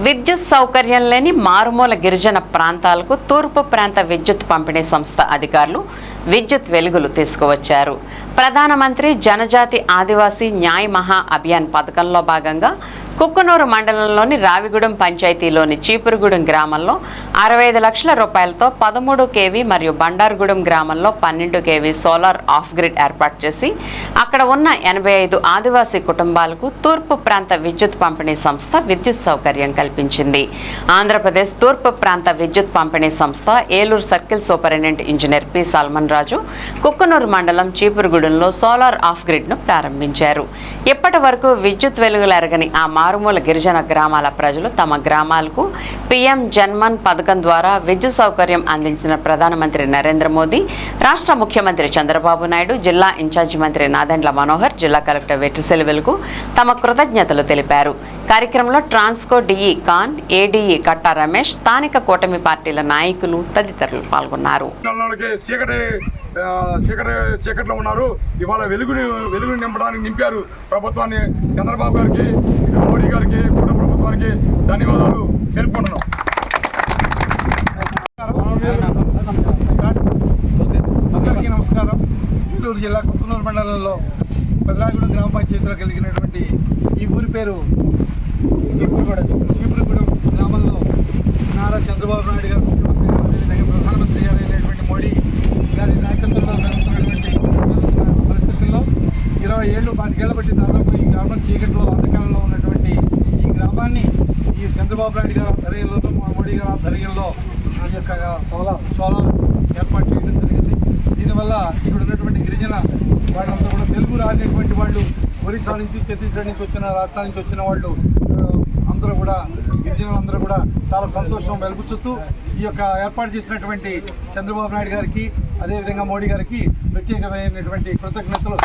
విద్యుత్ సౌకర్యం లేని మారుమూల గిరిజన ప్రాంతాలకు తూర్పు ప్రాంత విద్యుత్ పంపిణీ సంస్థ అధికారులు విద్యుత్ వెలుగులు తీసుకువచ్చారు. ప్రధానమంత్రి జనజాతి ఆదివాసీ న్యాయ్ మహా అభియాన్ పథకంలో భాగంగా కుక్కునూరు మండలంలోని రావిగూడెం పంచాయతీలోని చీపురుగూడెం గ్రామంలో 65 లక్షల రూపాయలతో 13 kV మరియు బండారుగూడెం గ్రామంలో 12 kV సోలార్ ఆఫ్ గ్రిడ్ ఏర్పాటు చేసి అక్కడ ఉన్న 85 ఆదివాసీ కుటుంబాలకు తూర్పు ప్రాంత విద్యుత్ పంపిణీ సంస్థ విద్యుత్ సౌకర్యం కల్పించింది. ఆంధ్రప్రదేశ్ తూర్పు ప్రాంత విద్యుత్ పంపిణీ సంస్థ Eluru circle superintendent engineer P Salman Raju Kukkunoor మండలం చీపురుగూడెంలో సోలార్ ఆఫ్ గ్రిడ్ను ప్రారంభించారు. ఇప్పటి వరకు విద్యుత్ వెలుగులు ఎరగని ఆ మారుమూల గిరిజన గ్రామాల ప్రజలు తమ గ్రామాలకు పీఎం జన్మన్ పథకం ద్వారా విద్యుత్ సౌకర్యం అందించిన ప్రధానమంత్రి నరేంద్ర మోదీ, రాష్ట్ర ముఖ్యమంత్రి చంద్రబాబు నాయుడు, జిల్లా ఇన్ఛార్జి మంత్రి నాదెండ్ల మనోహర్, జిల్లా కలెక్టర్ వెట్రిసెల్వెలుగు తమ కృతజ్ఞతలు తెలిపారు. కార్యక్రమంలో ట్రాన్స్కో డిఈ ఖాన్, ఏడీఈ కట్టా రమేష్, స్థానిక కూటమి పార్టీల నాయకులు తదితరులు పాల్గొన్నారు. చీకట్లో ఉన్నారు. ఇవాళ వెలుగుని నింపడానికి నింపారు. ప్రభుత్వాన్ని చంద్రబాబు గారికి, మోడీ గారికి, కుటుంబ ప్రభుత్వానికి ధన్యవాదాలు తెలుపుకుంటున్నాం. అందరికీ నమస్కారం. ఏలూరు జిల్లా కుక్కునూరు మండలంలో పెదరాగూడెం గ్రామ పంచాయతీలో కలిగినటువంటి ఈ ఊరి పేరు చీపురుగూడెం గ్రామంలో నారా చంద్రబాబు నాయుడు గారు ముఖ్యమంత్రి, ప్రధానమంత్రి గారు అయినటువంటి మోడీ గారి నాయకత్వంలో జరుగుతున్నటువంటి పరిస్థితుల్లో 20 ఏళ్ళు 25 ఏళ్ల బట్టి దాదాపు ఈ గ్రామం చీకట్లో అంధకారంలో ఉన్నటువంటి ఈ గ్రామాన్ని ఈ చంద్రబాబు నాయుడు గారి ఆధ్వర్యంలో, మోడీ గారి ఆధ్వర్యంలో ఈ యొక్క సోలార్ ఏర్పాటు చేయడం జరిగింది. దీనివల్ల ఇక్కడ ఉన్నటువంటి గిరిజన వాళ్ళంతా కూడా తెలుగు రానటువంటి వాళ్ళు, ఒరిస్సా నుంచి, ఛత్తీస్గఢ్ నుంచి వచ్చిన రాష్ట్రాల నుంచి వచ్చిన వాళ్ళు అందరూ కూడా, గిరిజనులందరూ కూడా చాలా సంతోషం వెలుపుచుతూ ఈ యొక్క ఏర్పాటు చేసినటువంటి చంద్రబాబు నాయుడు గారికి, అదేవిధంగా మోడీ గారికి ప్రత్యేకమైనటువంటి కృతజ్ఞతలు.